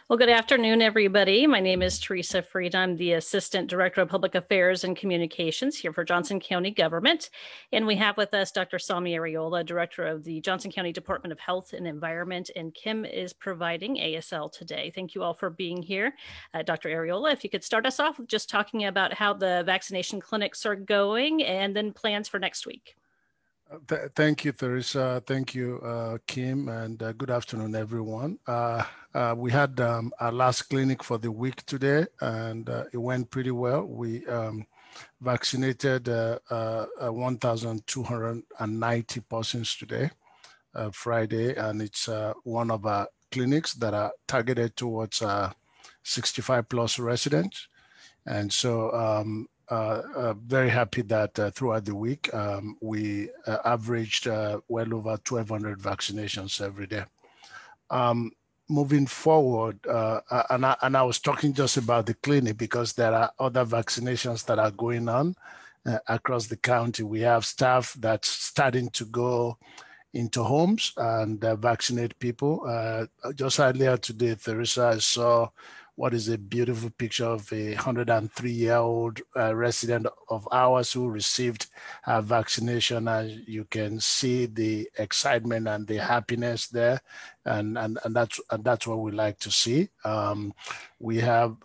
Well, good afternoon, everybody. My name is Teresa Freed. I'm the Assistant Director of Public Affairs and Communications here for Johnson County Government. And we have with us Dr. Sami Ariola, Director of the Johnson County Department of Health and Environment, and Kim is providing ASL today. Thank you all for being here. Dr. Ariola, if you could start us off with just talking about how the vaccination clinics are going and then plans for next week. Thank you, Teresa. Thank you, Kim, and good afternoon, everyone. We had our last clinic for the week today, and it went pretty well. We vaccinated 1,290 persons today, Friday, and it's one of our clinics that are targeted towards 65 plus residents. And so very happy that throughout the week, we averaged well over 1,200 vaccinations every day. Moving forward, and I was talking just about the clinic because there are other vaccinations that are going on across the county. We have staff that's starting to go into homes and vaccinate people. Just earlier today, Teresa, I saw what is a beautiful picture of a 103-year-old resident of ours who received vaccination. And you can see the excitement and the happiness there, and that's what we like to see. We have.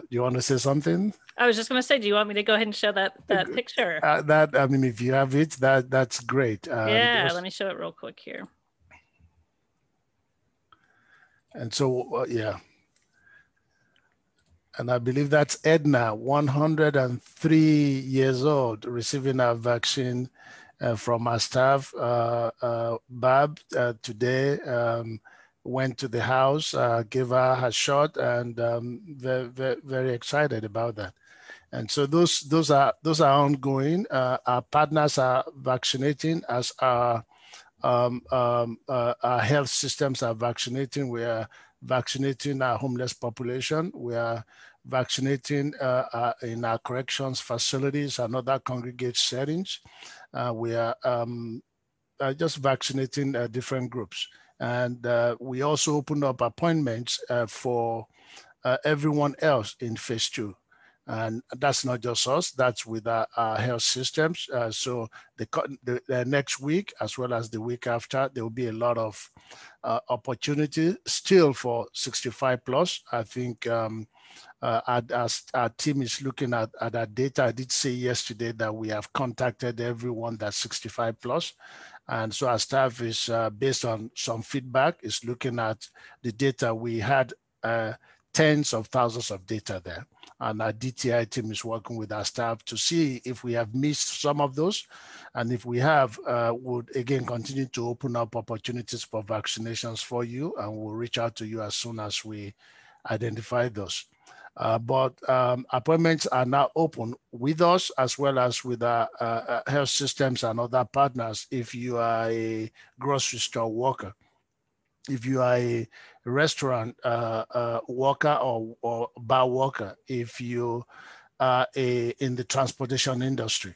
You want to say something? I was just going to say, do you want me to go ahead and show that picture? If you have it, that's great. Yeah, let me show it real quick here. And so, yeah. And I believe that's Edna, 103 years old, receiving our vaccine from our staff. Bab today went to the house, gave her her shot, and very, very excited about that. And so those are ongoing. Our partners are vaccinating as our health systems are vaccinating. We are vaccinating our homeless population. We are vaccinating in our corrections facilities and other congregate settings. We are just vaccinating different groups. And we also opened up appointments for everyone else in phase 2. And that's not just us, that's with our health systems. So the next week, as well as the week after, there will be a lot of opportunity still for 65 plus. I think as our team is looking at our data, I did say yesterday that we have contacted everyone that's 65 plus. And so our staff is, based on some feedback, is looking at the data. We had tens of thousands of data there. And our DTI team is working with our staff to see if we have missed some of those. And if we have, would again continue to open up opportunities for vaccinations for you, and we'll reach out to you as soon as we identify those. But appointments are now open with us as well as with our health systems and other partners. If you are a grocery store worker, if you are a restaurant worker or bar worker, if you are in the transportation industry,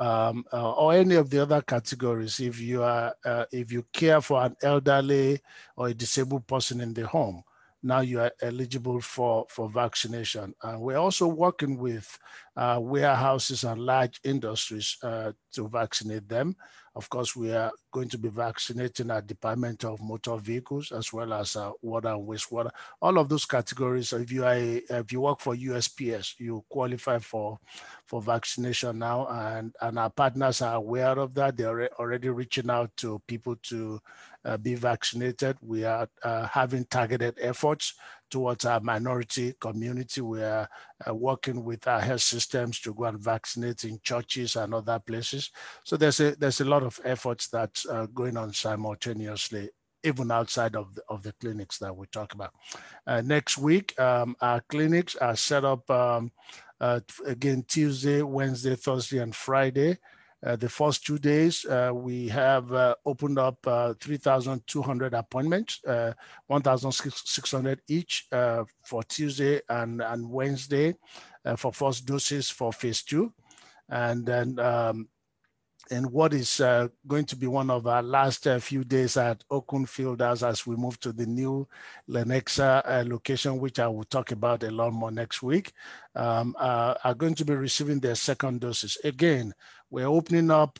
or any of the other categories, if you care for an elderly or a disabled person in the home, now you are eligible for vaccination. We're also working with warehouses and large industries to vaccinate them. Of course, we are going to be vaccinating our Department of Motor Vehicles as well as water and wastewater. All of those categories, if you work for USPS, you qualify for vaccination now, and our partners are aware of that. They're already reaching out to people to be vaccinated. We are having targeted efforts towards our minority community. We are working with our health systems to go and vaccinate in churches and other places. So there's a lot of efforts that's going on simultaneously, even outside of the clinics that we talk about. Next week, our clinics are set up again Tuesday, Wednesday, Thursday, and Friday. The first 2 days, we have opened up 3,200 appointments, 1,600 each for Tuesday and Wednesday for first doses for phase 2. And then in what is going to be one of our last few days at Okun Fieldhouse as we move to the new Lenexa location, which I will talk about a lot more next week, are going to be receiving their second doses. Again, we're opening up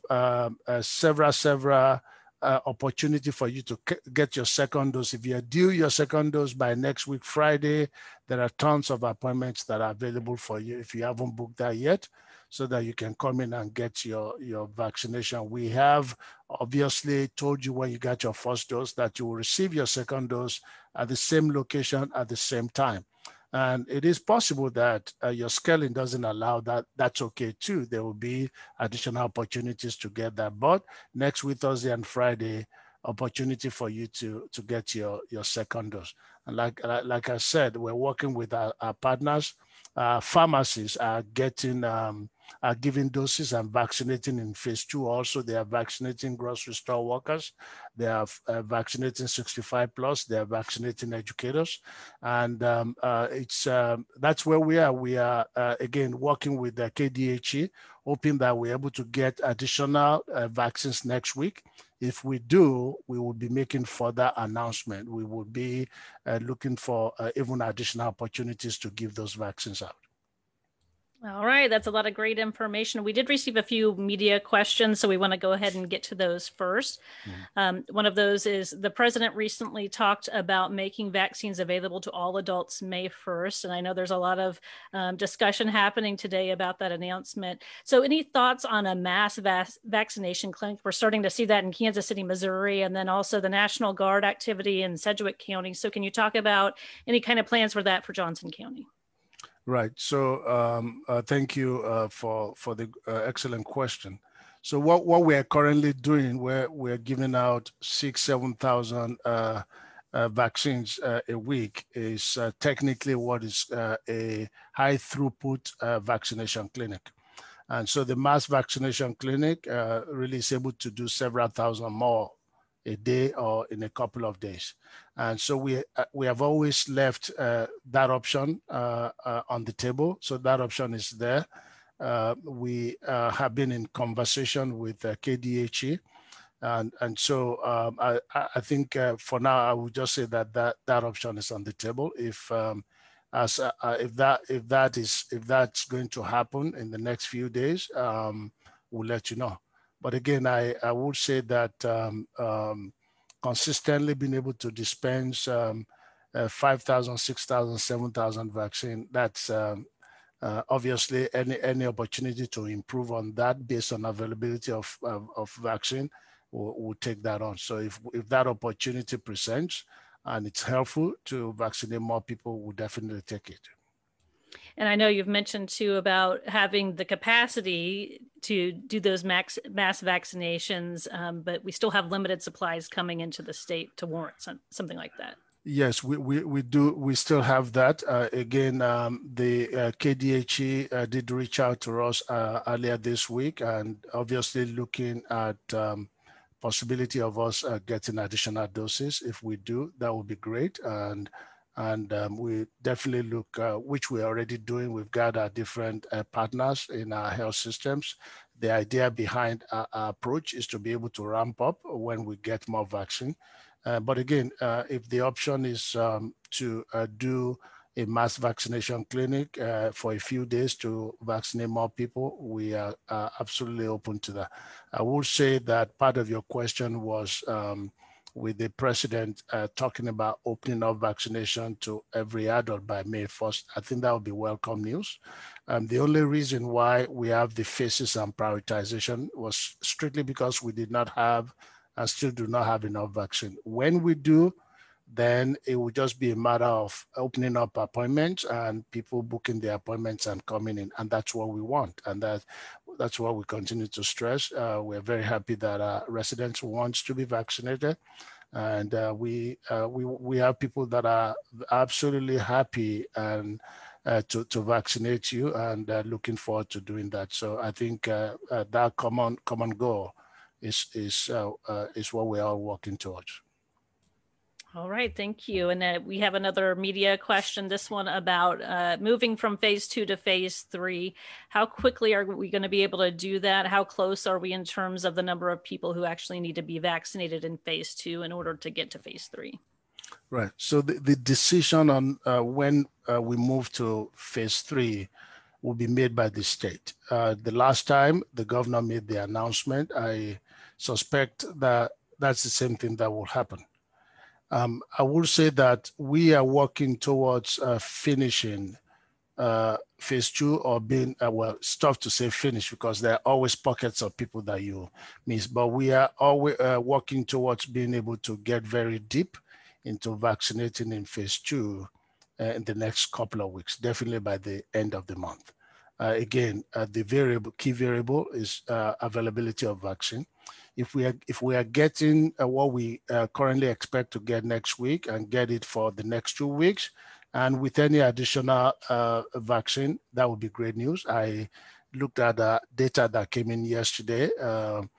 several opportunity for you to get your second dose. If you're due your second dose by next week, Friday, there are tons of appointments that are available for you if you haven't booked that yet, so that you can come in and get your vaccination. We have obviously told you when you got your first dose that you will receive your second dose at the same location at the same time. And it is possible that your scaling doesn't allow that. That's okay too. There will be additional opportunities to get that. But next week, Thursday and Friday, opportunity for you to get your second dose. And like I said, we're working with our partners. Pharmacies are getting are giving doses and vaccinating in phase 2. Also, they are vaccinating grocery store workers. They are vaccinating 65 plus. They are vaccinating educators, and that's where we are. We are again working with the KDHE, hoping that we're able to get additional vaccines next week. If we do, we will be making further announcement. We will be looking for even additional opportunities to give those vaccines out. All right, that's a lot of great information. We did receive a few media questions, so we want to go ahead and get to those first. One of those is the president recently talked about making vaccines available to all adults May 1st, and I know there's a lot of discussion happening today about that announcement. So any thoughts on a mass vaccination clinic? We're starting to see that in Kansas City, Missouri, and then also the National Guard activity in Sedgwick County. So can you talk about any kind of plans for that for Johnson County? Right. So thank you for the excellent question. So what we are currently doing, we're giving out 7,000 vaccines a week, is technically what is a high throughput vaccination clinic. And so the mass vaccination clinic really is able to do several thousand more a day or in a couple of days. And so we have always left that option on the table. So that option is there. We have been in conversation with KDHE. And so I think for now, I would just say that option is on the table. If that's going to happen in the next few days, we'll let you know. But again, I would say that consistently being able to dispense 5,000, 6,000, 7,000 vaccine, that's obviously any opportunity to improve on that based on availability of vaccine, we'll take that on. So if that opportunity presents and it's helpful to vaccinate more people, we'll definitely take it. And I know you've mentioned too about having the capacity to do those mass vaccinations, but we still have limited supplies coming into the state to warrant something like that. Yes, we do. We still have that. Again, the KDHE did reach out to us earlier this week, and obviously looking at possibility of us getting additional doses. If we do, that would be great. And we definitely look, which we're already doing. We've got our different partners in our health systems. The idea behind our approach is to be able to ramp up when we get more vaccine. But again, if the option is to do a mass vaccination clinic for a few days to vaccinate more people, we are absolutely open to that. I will say that part of your question was with the president talking about opening up vaccination to every adult by May 1st. I think that would be welcome news. The only reason why we have the phases and prioritization was strictly because we did not have and still do not have enough vaccine. When we do, then it will just be a matter of opening up appointments and people booking their appointments and coming in. And that's what we want. And that's what we continue to stress. We're very happy that our residents want to be vaccinated. And we have people that are absolutely happy and to vaccinate you and looking forward to doing that. So I think that common goal is what we are working towards. All right, thank you. And we have another media question, this one about moving from phase 2 to phase 3. How quickly are we going to be able to do that? How close are we in terms of the number of people who actually need to be vaccinated in phase 2 in order to get to phase 3? Right. So the decision on when we move to phase 3 will be made by the state. The last time the governor made the announcement, I suspect that that's the same thing that will happen. I will say that we are working towards finishing phase 2 or being, well, it's tough to say finish because there are always pockets of people that you miss, but we are always working towards being able to get very deep into vaccinating in phase 2 in the next couple of weeks, definitely by the end of the month. Again, the key variable is availability of vaccine. If we are getting what we currently expect to get next week and get it for the next 2 weeks, and with any additional vaccine, that would be great news. I looked at data that came in yesterday from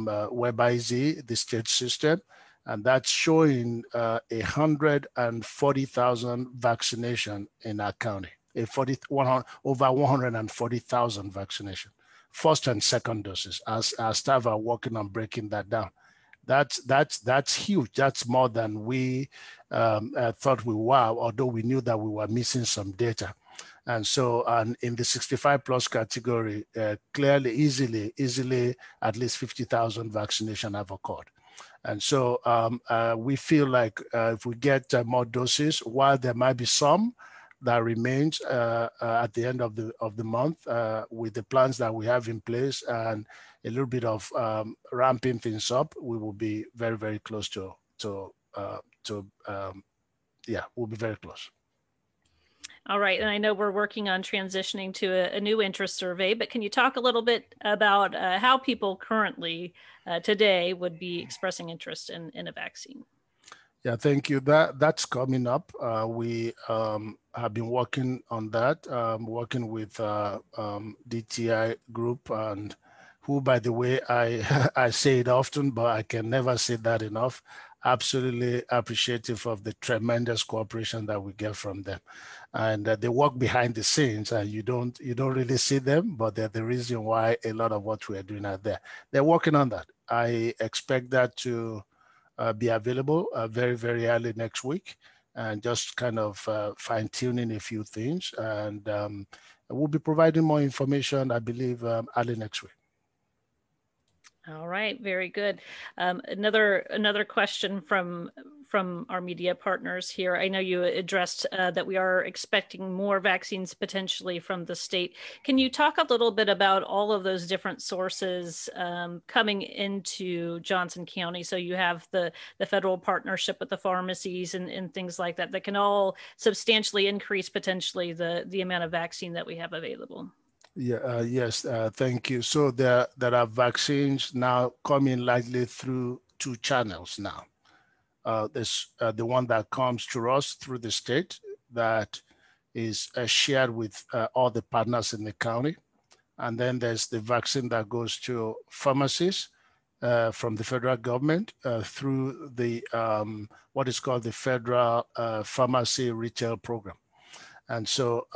WebIZ, the state system, and that's showing 140,000 vaccination in our county, over 140,000 vaccination, first and second doses, as our staff are working on breaking that down. That's huge. That's more than we thought we were, although we knew that we were missing some data. And so in the 65 plus category, clearly, easily, at least 50,000 vaccination have occurred. And so we feel like if we get more doses, while there might be some that remains at the end of the month with the plans that we have in place and a little bit of ramping things up, we will be very, very close we'll be very close. All right, and I know we're working on transitioning to a new interest survey, but can you talk a little bit about how people currently today would be expressing interest in a vaccine? Yeah, thank you. That's coming up. We have been working on that, working with DTI Group, and who, by the way, I say it often, but I can never say that enough. Absolutely appreciative of the tremendous cooperation that we get from them, and they work behind the scenes, and you don't really see them, but they're the reason why a lot of what we are doing out there. They're working on that. I expect that to be available very, very early next week, and just kind of fine tuning a few things, and we'll be providing more information, I believe, early next week. All right, very good. Another question from our media partners here. I know you addressed that we are expecting more vaccines potentially from the state. Can you talk a little bit about all of those different sources coming into Johnson County? So you have the federal partnership with the pharmacies and things like that that can all substantially increase potentially the amount of vaccine that we have available. Yeah, yes, thank you. So there are vaccines now coming likely through 2 channels now. There's the one that comes to us through the state that is shared with all the partners in the county. And then there's the vaccine that goes to pharmacies from the federal government through the what is called the Federal Pharmacy Retail Program. And so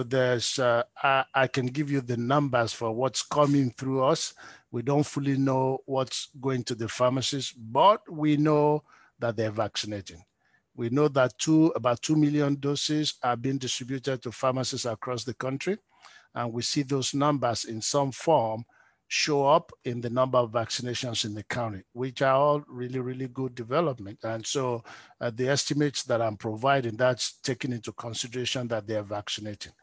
there's, I can give you the numbers for what's coming through us. We don't fully know what's going to the pharmacies, but we know that they're vaccinating. We know that about 2 million doses are being distributed to pharmacies across the country. And we see those numbers in some form show up in the number of vaccinations in the county, which are all really, really good development. And so the estimates that I'm providing, that's taking into consideration that they're vaccinating.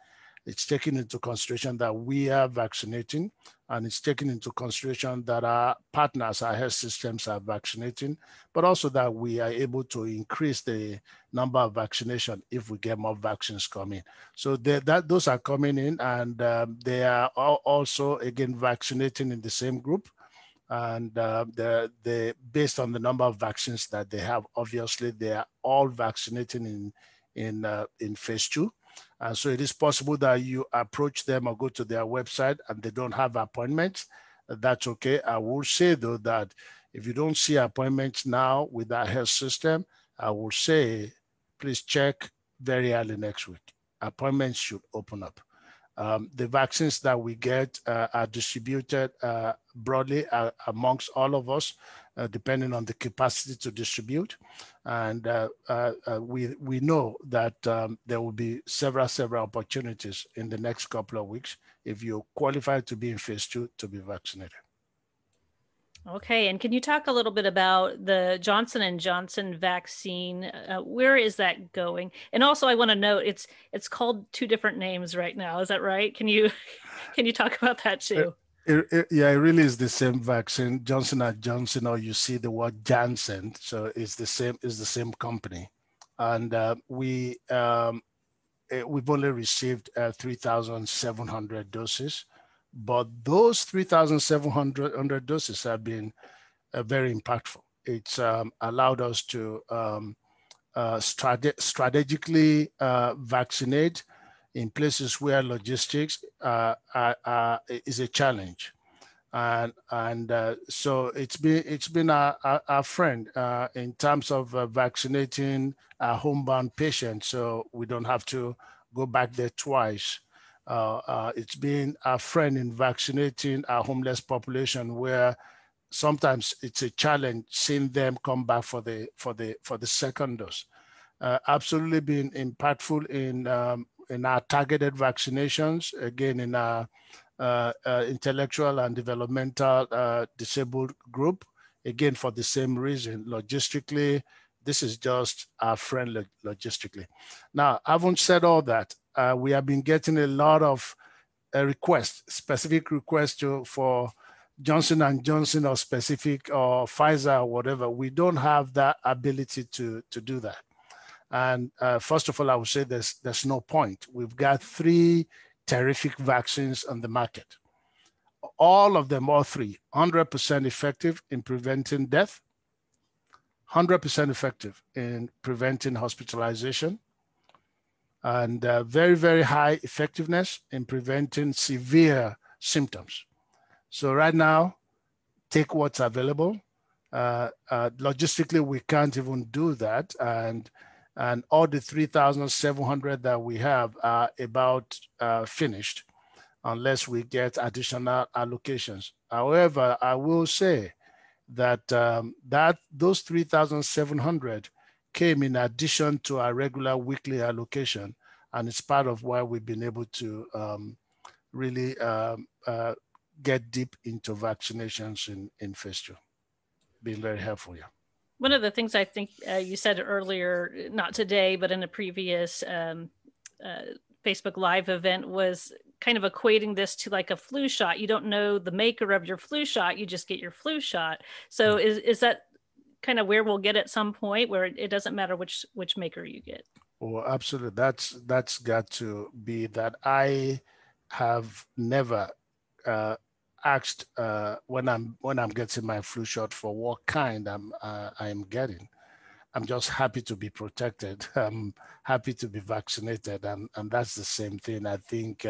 It's taking into consideration that we are vaccinating, and it's taking into consideration that our partners, our health systems are vaccinating, but also that we are able to increase the number of vaccination if we get more vaccines coming. So those are coming in, and they are also, again, vaccinating in the same group. And they based on the number of vaccines that they have, obviously, they are all vaccinating in phase 2. And so it is possible that you approach them or go to their website and they don't have appointments. That's okay. I will say, though, that If you don't see appointments now with our health system, I will say, please check very early next week. Appointments should open up. The vaccines that we get are distributed broadly amongst all of us, depending on the capacity to distribute. And we know that there will be several opportunities in the next couple of weeks if you qualify to be in phase 2 to be vaccinated. Okay, and can you talk a little bit about the Johnson & Johnson vaccine? Where is that going? And also, I want to note it's called 2 different names right now. Is that right? Can you talk about that too? Yeah, it really is the same vaccine, Johnson & Johnson, or you see the word Janssen, so it's the same company, and we've only received 3,700 doses. But those 3,700 doses have been very impactful. It's allowed us to strategically vaccinate in places where logistics is a challenge, and so it's been our friend in terms of vaccinating our homebound patients, so we don't have to go back there twice. It's been our friend in vaccinating our homeless population, where sometimes it's a challenge seeing them come back for the second dose. Absolutely been impactful in our targeted vaccinations, again in our intellectual and developmental disabled group, again for the same reason. Logistically, this is just our friend logistically. Now, having said all that, we have been getting a lot of specific requests for Johnson & Johnson or specific or Pfizer or whatever. We don't have that ability to do that. And first of all, I would say there's no point. We've got 3 terrific vaccines on the market. All of them, all 3, 100% effective in preventing death, 100% effective in preventing hospitalization, and very, very high effectiveness in preventing severe symptoms. So right now, take what's available. Logistically, we can't even do that. And all the 3,700 that we have are about finished unless we get additional allocations. However, I will say that those 3,700 came in addition to our regular weekly allocation, and it's part of why we've been able to really get deep into vaccinations in phase 2. Been very helpful, yeah. One of the things I think you said earlier, not today, but in a previous Facebook Live event, was kind of equating this to like a flu shot. You don't know the maker of your flu shot, you just get your flu shot. So is that kind of where we'll get at some point, where it doesn't matter which maker you get? Well, absolutely. That's got to be that. I have never asked when I'm getting my flu shot for what kind I'm getting. I'm just happy to be protected. I'm happy to be vaccinated, and that's the same thing. I think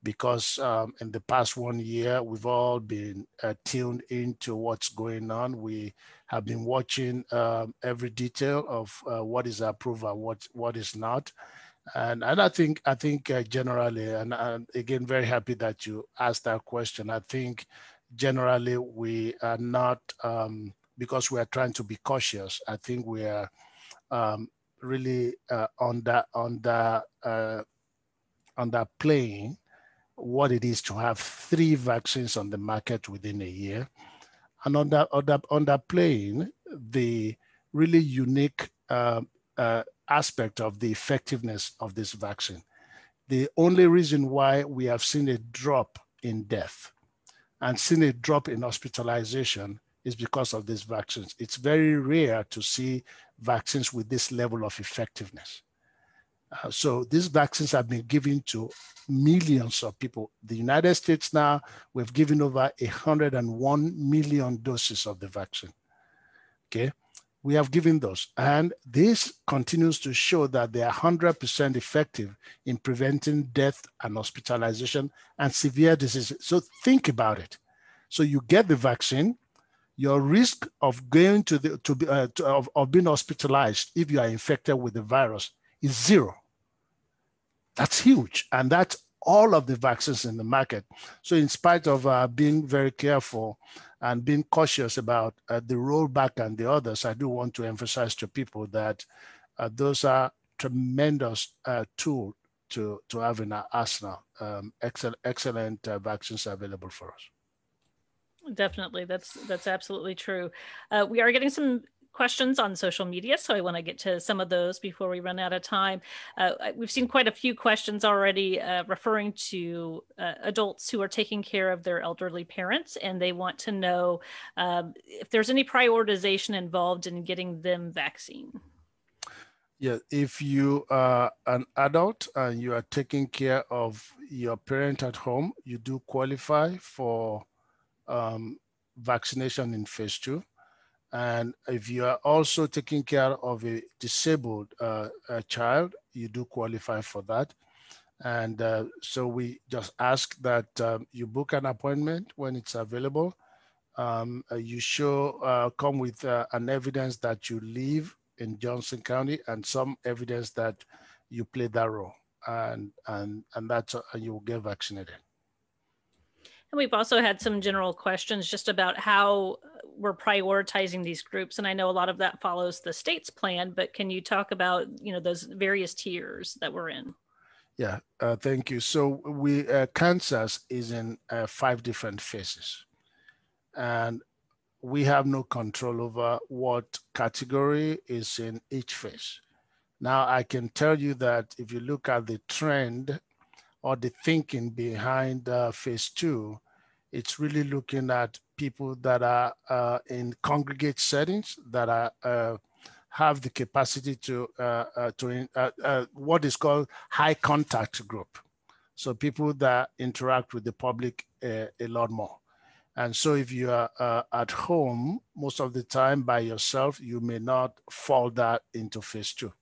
because in the past 1 year, we've all been tuned into what's going on. We have been watching every detail of what is approved and what is not. And I think generally, and again, very happy that you asked that question. I think generally we are not, because we are trying to be cautious. I think we are really underplaying what it is to have 3 vaccines on the market within a year, and underplaying the really unique aspect of the effectiveness of this vaccine. The only reason why we have seen a drop in death and seen a drop in hospitalization is because of these vaccines. It's very rare to see vaccines with this level of effectiveness. So these vaccines have been given to millions of people. The United States now, we've given over 101 million doses of the vaccine. Okay. We have given those, and this continues to show that they are 100% effective in preventing death and hospitalization and severe diseases. So think about it. So you get the vaccine, your risk of going of being hospitalized if you are infected with the virus is 0. That's huge, and that's all of the vaccines in the market. So in spite of being very careful and being cautious about the rollback and the others, I do want to emphasize to people that those are tremendous tool to have in our arsenal. Excellent vaccines available for us. Definitely, that's absolutely true. We are getting some questions on social media, so I want to get to some of those before we run out of time. We've seen quite a few questions already referring to adults who are taking care of their elderly parents, and they want to know if there's any prioritization involved in getting them vaccine. Yeah, if you are an adult and you are taking care of your parent at home, you do qualify for vaccination in phase 2. And if you are also taking care of a disabled child, you do qualify for that. And so we just ask that you book an appointment when it's available. You come with an evidence that you live in Johnson County and some evidence that you play that role, and that's you will get vaccinated. And we've also had some general questions just about how we're prioritizing these groups. And I know a lot of that follows the state's plan, but can you talk about, those various tiers that we're in? Yeah, thank you. So Kansas is in 5 different phases, and we have no control over what category is in each phase. Now, I can tell you that if you look at the trend or the thinking behind phase 2, it's really looking at people that are in congregate settings that are have the capacity to what is called high contact group. So people that interact with the public a lot more. And so if you are at home most of the time by yourself, you may not fall that into phase 2.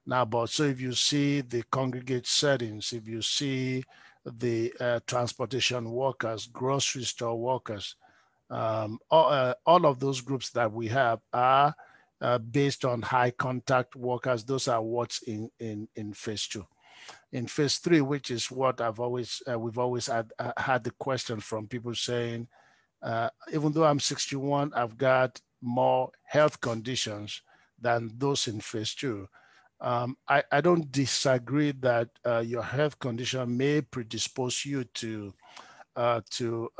Now, but so if you see the congregate settings, if you see the transportation workers, grocery store workers, all of those groups that we have are based on high contact workers. Those are what's in phase 2. In phase 3, which is what we've always had the question from people saying, even though I'm 61, I've got more health conditions than those in phase 2. I don't disagree that your health condition may predispose you to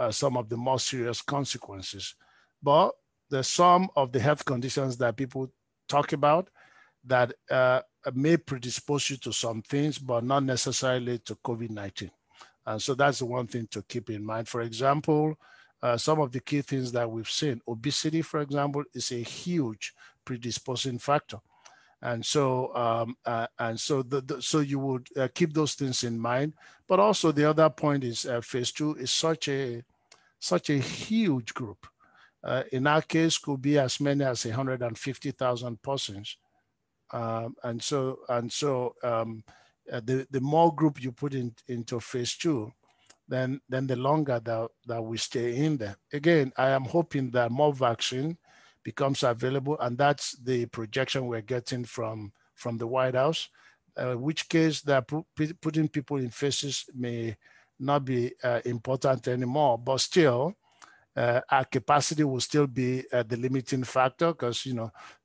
some of the more serious consequences, but there's some of the health conditions that people talk about that may predispose you to some things, but not necessarily to COVID-19. And so that's the one thing to keep in mind. For example, some of the key things that we've seen, obesity, for example, is a huge predisposing factor. And so, so you would keep those things in mind. But also the other point is phase 2 is such a huge group. In our case, could be as many as 150,000 persons. And so the more group you put into phase 2, then the longer that we stay in there. Again, I am hoping that more vaccine becomes available, and that's the projection we're getting from the White House, which case that putting people in phases may not be important anymore, but still our capacity will still be the limiting factor, because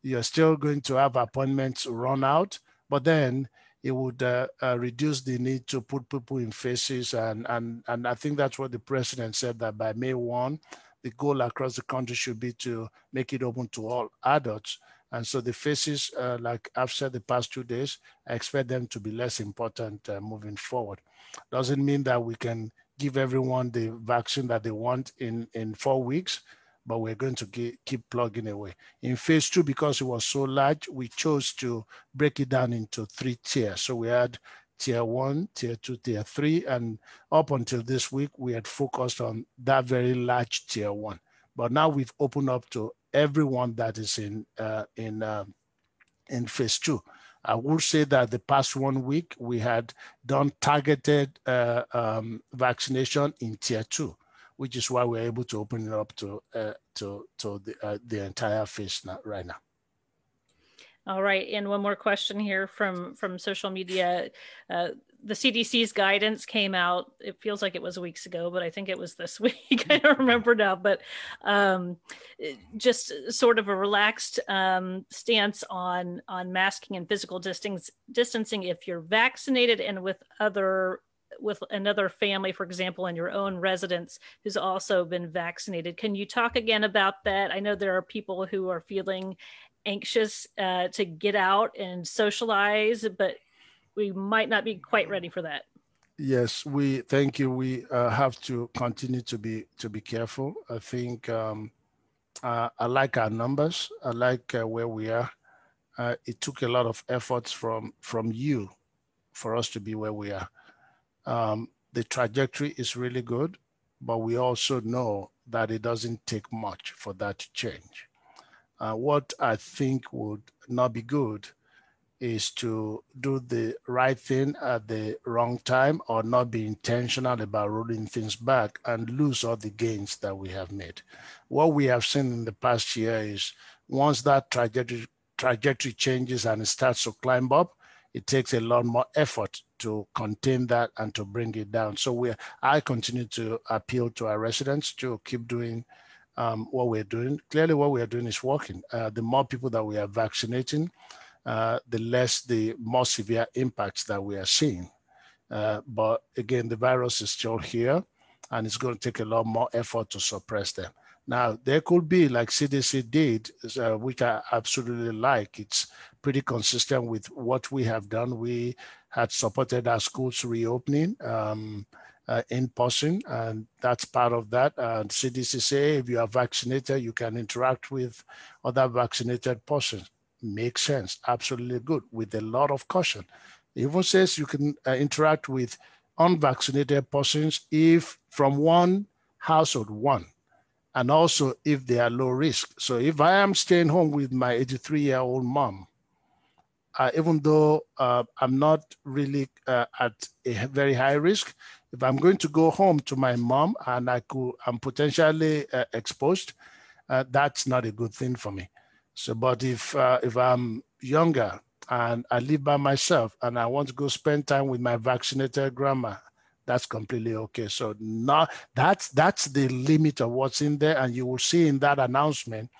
you're still going to have appointments run out, but then it would reduce the need to put people in phases, and I think that's what the president said, that by May 1, the goal across the country should be to make it open to all adults. And so the phases, like I've said the past 2 days, I expect them to be less important moving forward. Doesn't mean that we can give everyone the vaccine that they want in 4 weeks, but we're going to keep plugging away. In phase 2, because it was so large, we chose to break it down into 3 tiers. So we had tier 1, tier 2, tier 3, and up until this week, we had focused on that very large tier 1. But now we've opened up to everyone that is in phase 2. I will say that the past 1 week, we had done targeted vaccination in tier 2. which is why we're able to open it up to the entire phase right now. All right, and one more question here from social media. The CDC's guidance came out, it feels like it was weeks ago, but I think it was this week. I don't remember now, but just sort of a relaxed stance on masking and physical distancing if you're vaccinated and with another family, for example, in your own residence who's also been vaccinated. Can you talk again about that? I know there are people who are feeling anxious to get out and socialize, but we might not be quite ready for that. Yes, thank you. We have to continue to be careful. I think I like our numbers. I like where we are. It took a lot of efforts from you for us to be where we are. The trajectory is really good, but we also know that it doesn't take much for that to change. What I think would not be good is to do the right thing at the wrong time or not be intentional about rolling things back and lose all the gains that we have made. What we have seen in the past year is once that trajectory changes and it starts to climb up, it takes a lot more effort to contain that and to bring it down. So I continue to appeal to our residents to keep doing what we're doing. Clearly, what we are doing is working. The more people that we are vaccinating, the more severe impacts that we are seeing. But again, the virus is still here, and it's going to take a lot more effort to suppress them. Now, there could be, like CDC did, which I absolutely like. It's pretty consistent with what we have done. We had supported our schools reopening in person, and that's part of that. And CDC say if you are vaccinated, you can interact with other vaccinated persons. Makes sense, absolutely good, with a lot of caution. It even says you can interact with unvaccinated persons if from one household, and also if they are low risk. So if I am staying home with my 83-year-old mom, even though I'm not really at a very high risk, if I'm going to go home to my mom and I'm potentially exposed, that's not a good thing for me. So, but if I'm younger and I live by myself and I want to go spend time with my vaccinated grandma, that's completely okay. So now that's the limit of what's in there. And you will see in that announcement,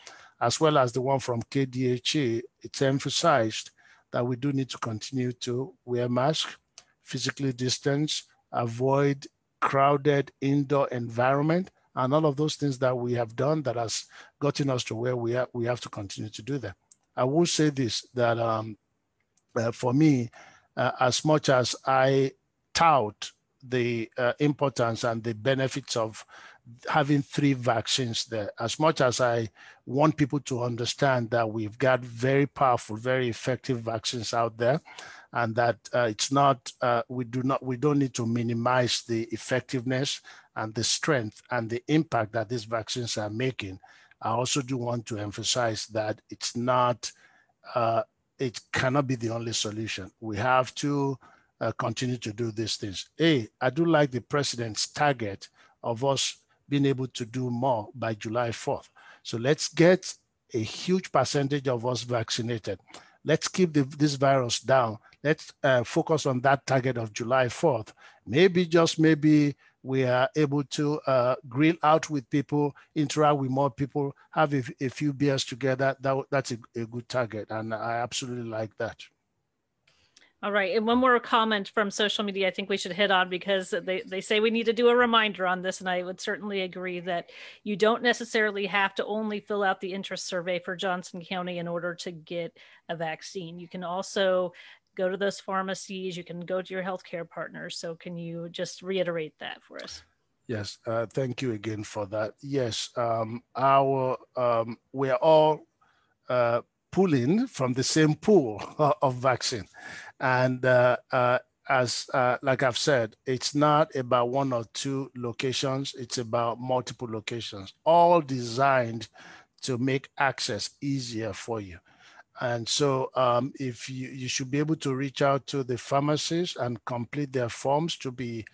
as well as the one from KDHE, it's emphasized that we do need to continue to wear masks, physically distance, avoid crowded indoor environment, and all of those things that we have done that has gotten us to where we are. We have to continue to do that. I will say this, that for me, as much as I tout the importance and the benefits of having 3 vaccines there, as much as I want people to understand that we've got very powerful, very effective vaccines out there, and that it's not, we don't need to minimize the effectiveness and the strength and the impact that these vaccines are making. I also do want to emphasize that it's not, it cannot be the only solution. We have to continue to do these things. I do like the president's target of us being able to do more by July 4th. So let's get a huge percentage of us vaccinated. Let's keep this virus down. Let's focus on that target of July 4th. Maybe, just maybe, we are able to grill out with people, interact with more people, have a few beers together. That's a good target. And I absolutely like that. All right, and one more comment from social media I think we should hit on, because they say we need to do a reminder on this, and I would certainly agree that you don't necessarily have to only fill out the interest survey for Johnson County in order to get a vaccine. You can also go to those pharmacies, you can go to your healthcare partners. So can you just reiterate that for us? Yes, thank you again for that. Yes, we are all pulling from the same pool of vaccine. And like I've said, it's not about 1 or 2 locations, it's about multiple locations, all designed to make access easier for you. And so if you should be able to reach out to the pharmacies and complete their forms to be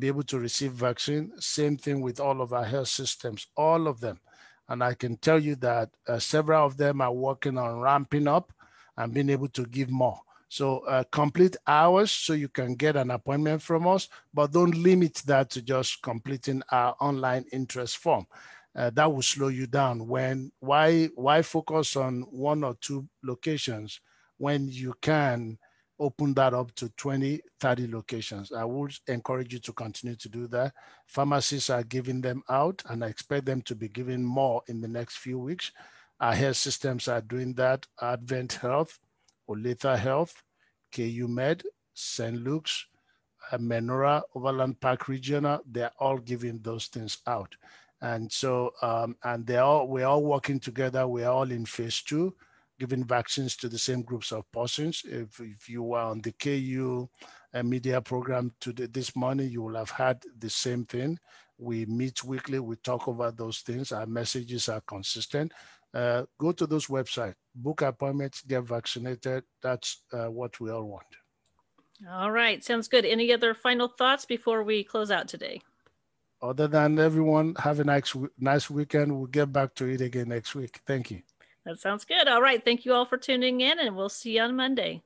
able to receive vaccine. Same thing with all of our health systems, all of them. And I can tell you that several of them are working on ramping up and being able to give more. So complete hours so you can get an appointment from us, but don't limit that to just completing our online interest form. That will slow you down. Why focus on 1 or 2 locations when you can open that up to 20, 30 locations? I would encourage you to continue to do that. Pharmacists are giving them out, and I expect them to be giving more in the next few weeks. Our health systems are doing that. Advent Health, Olathe Health, KU Med, St. Luke's, Menora, Overland Park Regional, they're all giving those things out. And so, and we're all working together. We're all in phase 2, giving vaccines to the same groups of persons. If you were on the KU media program this morning, you will have had the same thing. We meet weekly, we talk about those things. Our messages are consistent. Go to those websites, book appointments, get vaccinated. That's what we all want. All right, sounds good. Any other final thoughts before we close out today? Other than everyone, have a nice weekend. We'll get back to it again next week. Thank you. That sounds good. All right. Thank you all for tuning in, and we'll see you on Monday.